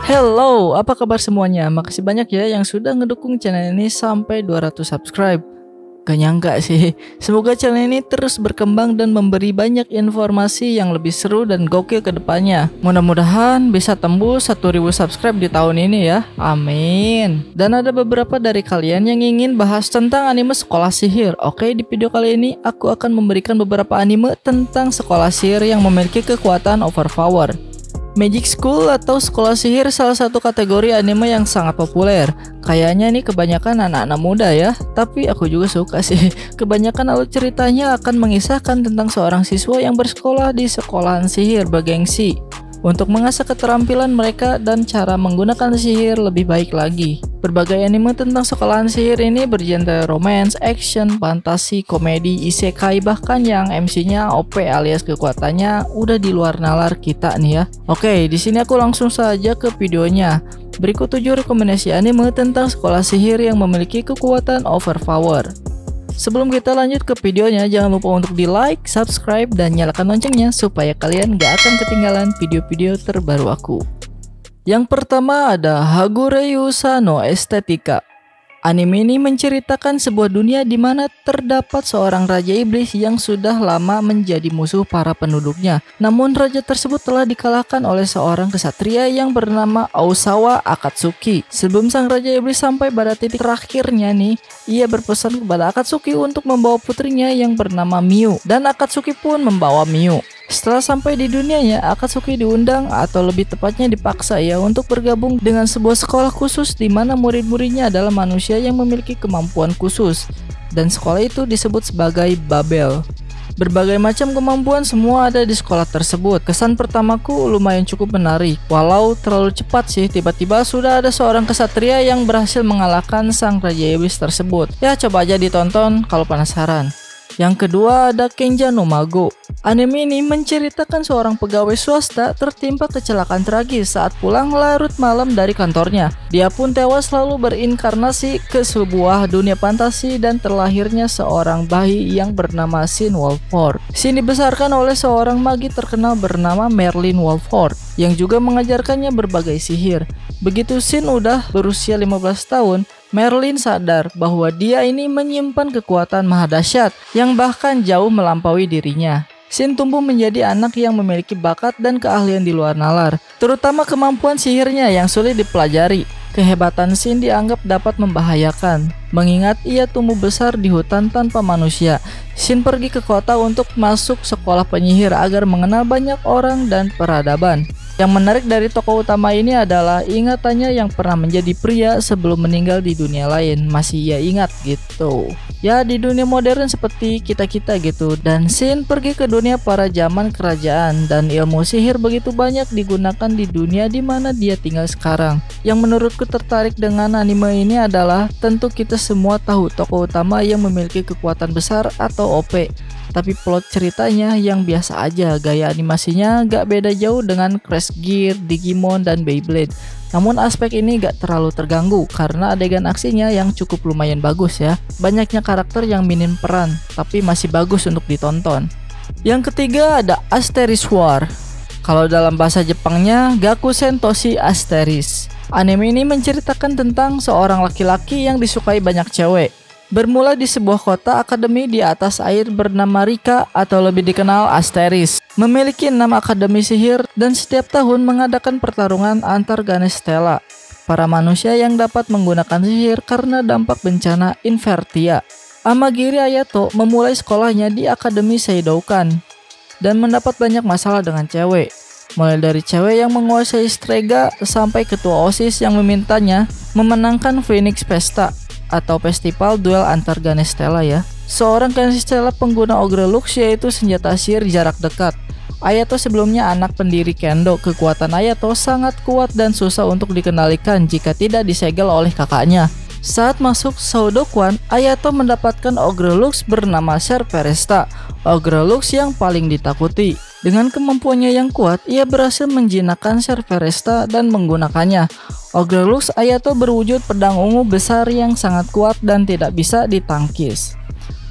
Hello, apa kabar semuanya? Makasih banyak ya yang sudah ngedukung channel ini sampai 200 subscribe. Gak nyangka sih, semoga channel ini terus berkembang dan memberi banyak informasi yang lebih seru dan gokil ke depannya. Mudah-mudahan bisa tembus 1000 subscribe di tahun ini ya, amin. Dan ada beberapa dari kalian yang ingin bahas tentang anime sekolah sihir. Oke, di video kali ini aku akan memberikan beberapa anime tentang sekolah sihir yang memiliki kekuatan overpower. Magic School atau sekolah sihir salah satu kategori anime yang sangat populer. Kayaknya nih kebanyakan anak-anak muda ya, tapi aku juga suka sih. Kebanyakan alur ceritanya akan mengisahkan tentang seorang siswa yang bersekolah di sekolahan sihir bergengsi untuk mengasah keterampilan mereka dan cara menggunakan sihir lebih baik lagi. Berbagai anime tentang sekolahan sihir ini bergenre romance, action, fantasi, komedi, isekai, bahkan yang MC-nya OP alias kekuatannya udah di luar nalar kita nih ya. Oke, di sini aku langsung saja ke videonya. Berikut 7 rekomendasi anime tentang sekolah sihir yang memiliki kekuatan overpower. Sebelum kita lanjut ke videonya, jangan lupa untuk di like, subscribe, dan nyalakan loncengnya supaya kalian gak akan ketinggalan video-video terbaru aku. Yang pertama ada Hagureyusa no Estetika. Anime ini menceritakan sebuah dunia di mana terdapat seorang raja iblis yang sudah lama menjadi musuh para penduduknya. Namun raja tersebut telah dikalahkan oleh seorang kesatria yang bernama Osawa Akatsuki. Sebelum sang raja iblis sampai pada titik terakhirnya nih, ia berpesan kepada Akatsuki untuk membawa putrinya yang bernama Miu, dan Akatsuki pun membawa Miu. Setelah sampai di dunianya, Akatsuki diundang atau lebih tepatnya dipaksa ya untuk bergabung dengan sebuah sekolah khusus di mana murid-muridnya adalah manusia yang memiliki kemampuan khusus, dan sekolah itu disebut sebagai Babel. Berbagai macam kemampuan semua ada di sekolah tersebut. Kesan pertamaku lumayan cukup menarik, walau terlalu cepat sih, tiba-tiba sudah ada seorang kesatria yang berhasil mengalahkan sang raja iblis tersebut. Ya, coba aja ditonton kalau penasaran. Yang kedua ada Kenja no Mago. Anime ini menceritakan seorang pegawai swasta tertimpa kecelakaan tragis saat pulang larut malam dari kantornya. Dia pun tewas lalu berinkarnasi ke sebuah dunia fantasi dan terlahirnya seorang bayi yang bernama Sin Wolford. Sin dibesarkan oleh seorang magi terkenal bernama Merlin Wolford yang juga mengajarkannya berbagai sihir. Begitu Sin udah berusia 15 tahun, Merlin sadar bahwa dia ini menyimpan kekuatan maha dahsyat yang bahkan jauh melampaui dirinya. Sin tumbuh menjadi anak yang memiliki bakat dan keahlian di luar nalar, terutama kemampuan sihirnya yang sulit dipelajari. Kehebatan Sin dianggap dapat membahayakan, mengingat ia tumbuh besar di hutan tanpa manusia. Sin pergi ke kota untuk masuk sekolah penyihir agar mengenal banyak orang dan peradaban. Yang menarik dari tokoh utama ini adalah ingatannya yang pernah menjadi pria sebelum meninggal di dunia lain masih ia ingat gitu. Ya, di dunia modern seperti kita-kita gitu. Dan Sin pergi ke dunia para zaman kerajaan dan ilmu sihir begitu banyak digunakan di dunia di mana dia tinggal sekarang. Yang menurutku tertarik dengan anime ini adalah tentu kita semua tahu tokoh utama yang memiliki kekuatan besar atau OP. Tapi plot ceritanya yang biasa aja, gaya animasinya gak beda jauh dengan Crash Gear, Digimon, dan Beyblade. Namun aspek ini gak terlalu terganggu karena adegan aksinya yang cukup lumayan bagus ya. Banyaknya karakter yang minim peran, tapi masih bagus untuk ditonton. Yang ketiga ada Asteris War. Kalau dalam bahasa Jepangnya Gakusen Toshi Asteris. Anime ini menceritakan tentang seorang laki-laki yang disukai banyak cewek. Bermula di sebuah kota akademi di atas air bernama Rika atau lebih dikenal Asteris. Memiliki 6 akademi sihir dan setiap tahun mengadakan pertarungan antar Ganesh Stella, para manusia yang dapat menggunakan sihir karena dampak bencana Invertia. Amagiri Ayato memulai sekolahnya di Akademi Seidoukan dan mendapat banyak masalah dengan cewek. Mulai dari cewek yang menguasai Strega sampai ketua OSIS yang memintanya memenangkan Phoenix Festa atau festival duel antar Ganesh Stella ya. Seorang Ganesh Stella pengguna Ogre Lux yaitu senjata sihir jarak dekat. Ayato sebelumnya anak pendiri Kendo. Kekuatan Ayato sangat kuat dan susah untuk dikendalikan jika tidak disegel oleh kakaknya. Saat masuk Shoudokan, Ayato mendapatkan Ogre Lux bernama Serperesta, Ogre Lux yang paling ditakuti. Dengan kemampuannya yang kuat, ia berhasil menjinakkan Serperesta dan menggunakannya. Ogre Lux Ayato berwujud pedang ungu besar yang sangat kuat dan tidak bisa ditangkis.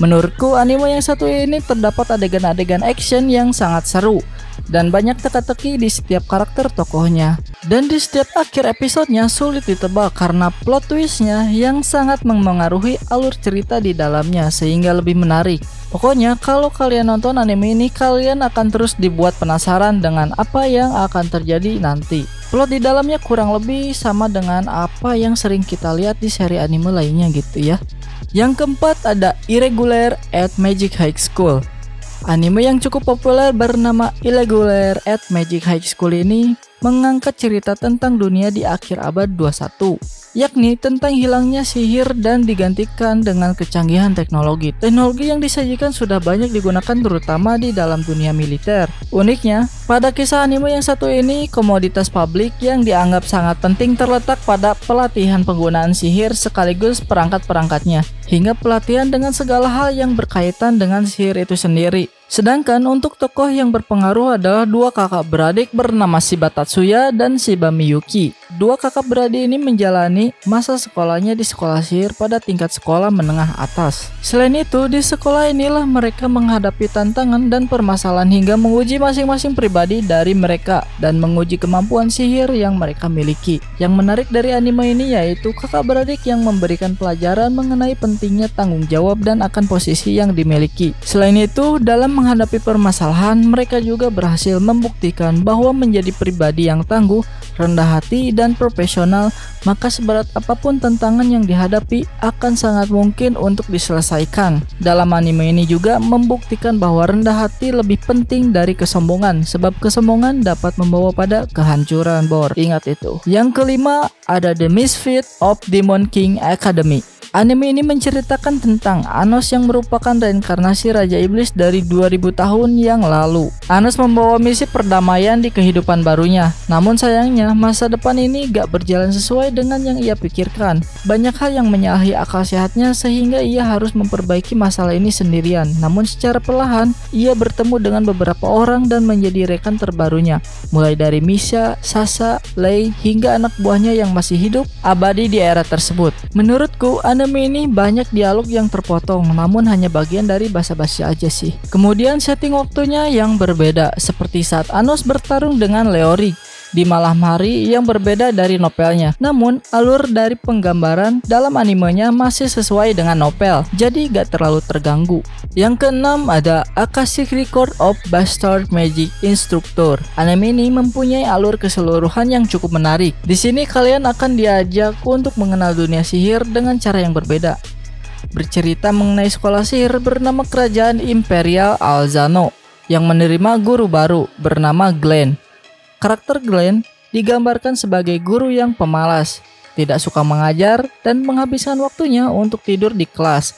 Menurutku anime yang satu ini terdapat adegan-adegan action yang sangat seru dan banyak teka-teki di setiap karakter tokohnya. Dan di setiap akhir episodenya sulit ditebak karena plot twistnya yang sangat memengaruhi alur cerita di dalamnya sehingga lebih menarik. Pokoknya kalau kalian nonton anime ini, kalian akan terus dibuat penasaran dengan apa yang akan terjadi nanti. Plot di dalamnya kurang lebih sama dengan apa yang sering kita lihat di seri anime lainnya gitu ya. Yang keempat ada Irregular at Magic High School. Anime yang cukup populer bernama Irregular at Magic High School ini mengangkat cerita tentang dunia di akhir abad 21, yakni tentang hilangnya sihir dan digantikan dengan kecanggihan teknologi. Teknologi yang disajikan sudah banyak digunakan terutama di dalam dunia militer. Uniknya, pada kisah anime yang satu ini, komoditas publik yang dianggap sangat penting terletak pada pelatihan penggunaan sihir sekaligus perangkat-perangkatnya, hingga pelatihan dengan segala hal yang berkaitan dengan sihir itu sendiri. Sedangkan untuk tokoh yang berpengaruh adalah dua kakak beradik bernama Shiba Tatsuya dan Shiba Miyuki. Dua kakak beradik ini menjalani masa sekolahnya di sekolah sihir pada tingkat sekolah menengah atas. Selain itu, di sekolah inilah mereka menghadapi tantangan dan permasalahan hingga menguji masing-masing pribadi dari mereka dan menguji kemampuan sihir yang mereka miliki. Yang menarik dari anime ini yaitu kakak beradik yang memberikan pelajaran mengenai pentingnya tanggung jawab dan akan posisi yang dimiliki. Selain itu, dalam menghadapi permasalahan, mereka juga berhasil membuktikan bahwa menjadi pribadi yang tangguh, rendah hati, dan profesional, maka seberat apapun tantangan yang dihadapi akan sangat mungkin untuk diselesaikan. Dalam anime ini juga membuktikan bahwa rendah hati lebih penting dari kesombongan, sebab kesombongan dapat membawa pada kehancuran, Bor. Ingat itu. Yang kelima ada The Misfit of Demon King Academy. Anime ini menceritakan tentang Anos yang merupakan reinkarnasi Raja Iblis dari 2000 tahun yang lalu. Anos membawa misi perdamaian di kehidupan barunya. Namun sayangnya masa depan ini gak berjalan sesuai dengan yang ia pikirkan. Banyak hal yang menyalahi akal sehatnya sehingga ia harus memperbaiki masalah ini sendirian. Namun secara perlahan ia bertemu dengan beberapa orang dan menjadi rekan terbarunya. Mulai dari Misha, Sasa, Lei hingga anak buahnya yang masih hidup abadi di era tersebut. Menurutku anime ini banyak dialog yang terpotong, namun hanya bagian dari basa-basi aja sih. Kemudian setting waktunya yang berbeda, seperti saat Anos bertarung dengan Leoric di malam hari yang berbeda dari novelnya. Namun alur dari penggambaran dalam animenya masih sesuai dengan novel, jadi gak terlalu terganggu. Yang keenam ada Akashic Record of Bastard Magic Instructor. Anime ini mempunyai alur keseluruhan yang cukup menarik. Di sini kalian akan diajak untuk mengenal dunia sihir dengan cara yang berbeda. Bercerita mengenai sekolah sihir bernama Kerajaan Imperial Alzano yang menerima guru baru bernama Glenn. Karakter Glenn digambarkan sebagai guru yang pemalas, tidak suka mengajar, dan menghabiskan waktunya untuk tidur di kelas.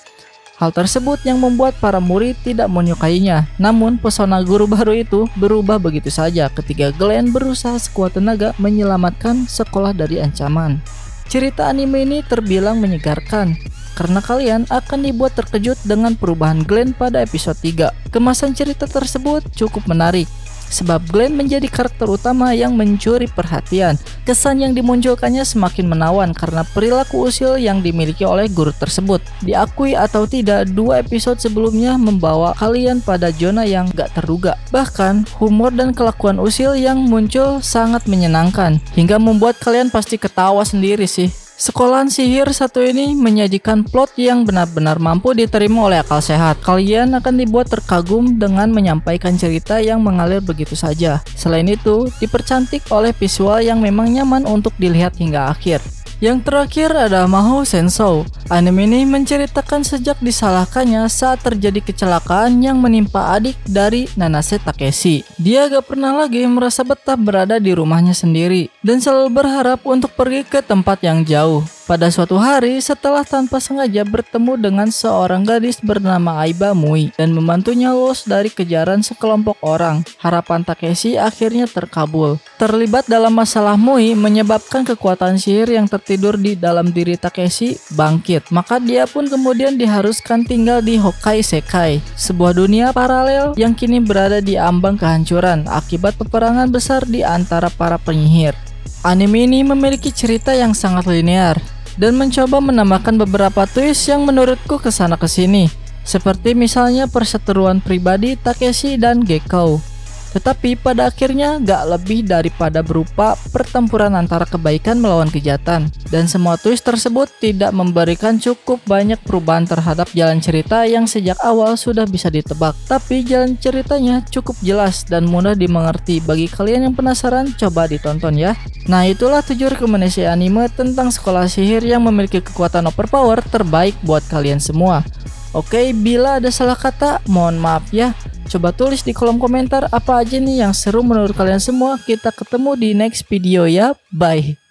Hal tersebut yang membuat para murid tidak menyukainya. Namun pesona guru baru itu berubah begitu saja ketika Glenn berusaha sekuat tenaga menyelamatkan sekolah dari ancaman. Cerita anime ini terbilang menyegarkan karena kalian akan dibuat terkejut dengan perubahan Glenn pada episode 3. Kemasan cerita tersebut cukup menarik sebab Glenn menjadi karakter utama yang mencuri perhatian. Kesan yang dimunculkannya semakin menawan karena perilaku usil yang dimiliki oleh guru tersebut. Diakui atau tidak, 2 episode sebelumnya membawa kalian pada zona yang gak terduga. Bahkan, humor dan kelakuan usil yang muncul sangat menyenangkan, hingga membuat kalian pasti ketawa sendiri sih. Sekolahan sihir satu ini menyajikan plot yang benar-benar mampu diterima oleh akal sehat. Kalian akan dibuat terkagum dengan menyampaikan cerita yang mengalir begitu saja. Selain itu, dipercantik oleh visual yang memang nyaman untuk dilihat hingga akhir. Yang terakhir ada Mahou Sensou. Anime ini menceritakan sejak disalahkannya saat terjadi kecelakaan yang menimpa adik dari Nanase Takeshi. Dia gak pernah lagi merasa betah berada di rumahnya sendiri dan selalu berharap untuk pergi ke tempat yang jauh. Pada suatu hari, setelah tanpa sengaja bertemu dengan seorang gadis bernama Aiba Mui dan membantunya lolos dari kejaran sekelompok orang, harapan Takeshi akhirnya terkabul. Terlibat dalam masalah Mui menyebabkan kekuatan sihir yang tertidur di dalam diri Takeshi bangkit. Maka dia pun kemudian diharuskan tinggal di Hokai Sekai, sebuah dunia paralel yang kini berada di ambang kehancuran akibat peperangan besar di antara para penyihir. Anime ini memiliki cerita yang sangat linear dan mencoba menambahkan beberapa twist yang menurutku kesana kesini. seperti misalnya perseteruan pribadi Takeshi dan Gekko. Tetapi pada akhirnya gak lebih daripada berupa pertempuran antara kebaikan melawan kejahatan. Dan semua twist tersebut tidak memberikan cukup banyak perubahan terhadap jalan cerita yang sejak awal sudah bisa ditebak. Tapi jalan ceritanya cukup jelas dan mudah dimengerti. Bagi kalian yang penasaran, coba ditonton ya. Nah, itulah 7 rekomendasi anime tentang sekolah sihir yang memiliki kekuatan overpower terbaik buat kalian semua. Oke, bila ada salah kata, mohon maaf ya. Coba tulis di kolom komentar apa aja nih yang seru menurut kalian semua. Kita ketemu di next video ya. Bye.